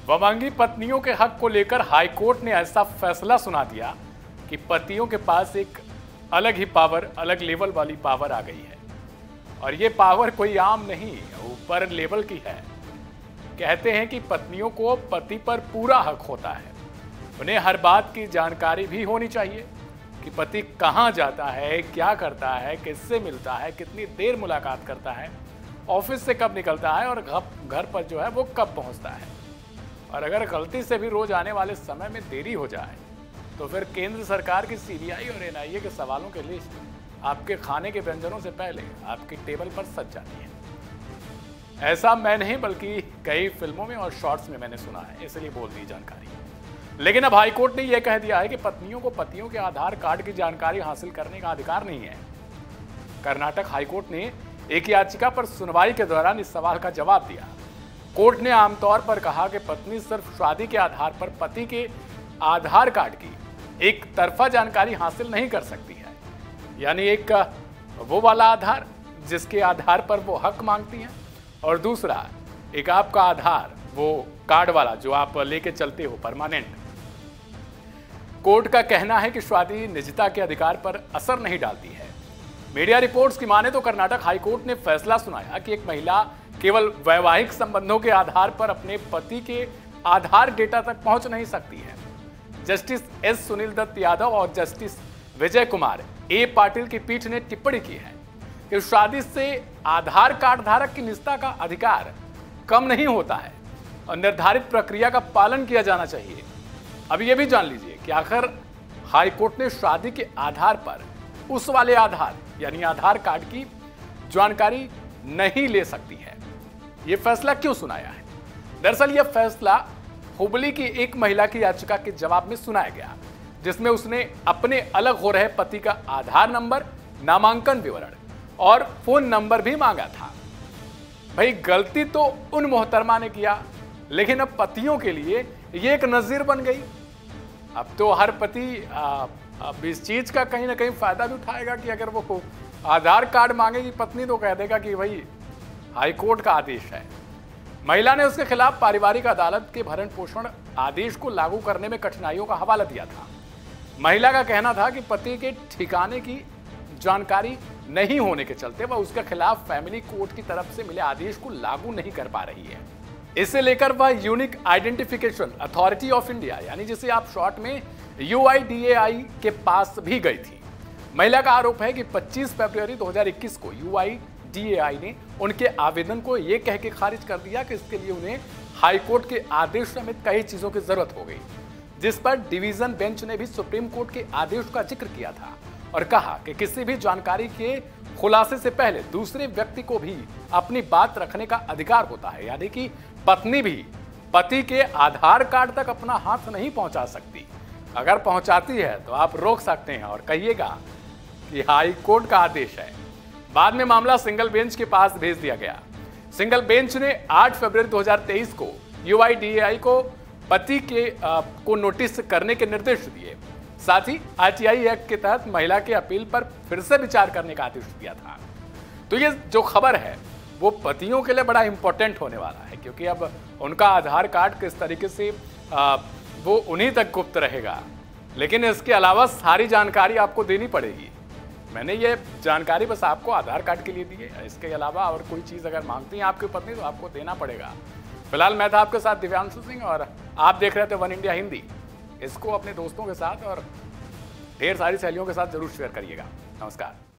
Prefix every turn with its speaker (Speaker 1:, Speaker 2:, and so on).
Speaker 1: वमांगी पत्नियों के हक को लेकर हाईकोर्ट ने ऐसा फैसला सुना दिया कि पतियों के पास एक अलग ही पावर, अलग लेवल वाली पावर आ गई है। और ये पावर कोई आम नहीं, ऊपर लेवल की है। कहते हैं कि पत्नियों को पति पर पूरा हक होता है। उन्हें हर बात की जानकारी भी होनी चाहिए कि पति कहाँ जाता है, क्या करता है, किससे मिलता है, कितनी देर मुलाकात करता है, ऑफिस से कब निकलता है और घर पर जो है वो कब पहुंचता है। और अगर गलती से भी रोज आने वाले समय में देरी हो जाए तो फिर केंद्र सरकार की सीबीआई और एनआईए के सवालों की लिस्ट आपके खाने के व्यंजनों से पहले आपकी टेबल पर सज जाती है। ऐसा मैं नहीं बल्कि कई फिल्मों में और शॉर्ट्स में मैंने सुना है, इसलिए बोल दी जानकारी। लेकिन अब हाईकोर्ट ने यह कह दिया है कि पत्नियों को पतियों के आधार कार्ड की जानकारी हासिल करने का अधिकार नहीं है। कर्नाटक हाईकोर्ट ने एक याचिका पर सुनवाई के दौरान इस सवाल का जवाब दिया। कोर्ट ने आमतौर पर कहा कि पत्नी सिर्फ शादी के आधार पर पति के आधार कार्ड की एक तरफा जानकारी हासिल नहीं कर सकती है, यानी एक वो वाला आधार जिसके आधार पर वो हक मांगती हैं, और दूसरा एक आपका आधार वो कार्ड वाला जो आप लेके चलते हो परमानेंट। कोर्ट का कहना है कि शादी निजता के अधिकार पर असर नहीं डालती है। मीडिया रिपोर्ट्स की माने तो कर्नाटक हाईकोर्ट ने फैसला सुनाया कि एक महिला केवल वैवाहिक संबंधों के आधार पर अपने पति के आधार डेटा तक पहुंच नहीं सकती है। जस्टिस एस सुनील दत्त यादव और जस्टिस विजय कुमार ए पाटिल की पीठ ने टिप्पणी की है कि शादी से आधार कार्ड धारक की निजता का अधिकार कम नहीं होता है और निर्धारित प्रक्रिया का पालन किया जाना चाहिए। अब यह भी जान लीजिए कि आखिर हाईकोर्ट ने शादी के आधार पर उस वाले आधार यानी आधार कार्ड की जानकारी नहीं ले सकती है। यह फैसला क्यों सुनाया है? दरअसल यह फैसला हुबली की एक महिला की याचिका के जवाब में सुनाया गया, जिसमें उसने अपने अलग हो रहे पति का आधार नंबर, नामांकन विवरण और फोन नंबर भी मांगा था। भाई गलती तो उन मोहतरमा ने किया, लेकिन अब पतियों के लिए यह एक नजीर बन गई। अब तो हर पति अब इस चीज का कहीं ना कहीं फायदा भी उठाएगा कि अगर वो आधार कार्ड मांगेगी पत्नी तो कह देगा कि भाई हाईकोर्ट का आदेश है। महिला ने उसके खिलाफ पारिवारिक अदालत के भरण पोषण आदेश को लागू करने में कठिनाइयों का हवाला दिया था। महिला का कहना था कि पति के ठिकाने की जानकारी नहीं होने के चलते वह उसके खिलाफ फैमिली कोर्ट की तरफ से मिले आदेश को लागू नहीं कर पा रही है। इसे लेकर वह unique identification authority of India यानी जिसे आप शॉर्ट में UIDAI के पास भी गई थी। महिला का आरोप है कि 25 फरवरी 2021 को UIDAI ने उनके आवेदन को यह कह के खारिज कर दिया कि इसके लिए उन्हें हाईकोर्ट के आदेश समेत कई चीजों की जरूरत हो गई, जिस पर डिवीजन बेंच ने भी सुप्रीम कोर्ट के आदेश का जिक्र किया था और कहा कि किसी भी जानकारी के खुलासे से पहले दूसरे व्यक्ति को भी अपनी बात रखने का अधिकार होता है, यानी कि पत्नी भी पति के आधार कार्ड तक अपना हाथ नहीं पहुंचा सकती। अगर पहुंचाती है तो आप रोक सकते हैं और कहिएगा कि हाई कोर्ट का आदेश है। बाद में मामला सिंगल बेंच के पास भेज दिया गया। सिंगल बेंच ने 8 फरवरी 2023 को UIDAI को पति को नोटिस करने के निर्देश दिए। साथ ही RTI एक्ट के तहत महिला के अपील पर फिर से विचार करने का आदेश दिया था। तो ये जो खबर है वो पतियों के लिए बड़ा इंपॉर्टेंट होने वाला है, क्योंकि अब उनका आधार कार्ड किस तरीके से वो उन्हीं तक गुप्त रहेगा। लेकिन इसके अलावा सारी जानकारी आपको देनी पड़ेगी। मैंने ये जानकारी बस आपको आधार कार्ड के लिए दी है, इसके अलावा और कोई चीज़ अगर मांगती हैं आपकी पत्नी तो आपको देना पड़ेगा। फिलहाल मैं था आपके साथ दिव्यांशु सिंह और आप देख रहे थे वन इंडिया हिंदी। इसको अपने दोस्तों के साथ और ढेर सारी सहेलियों के साथ जरूर शेयर करिएगा। नमस्कार।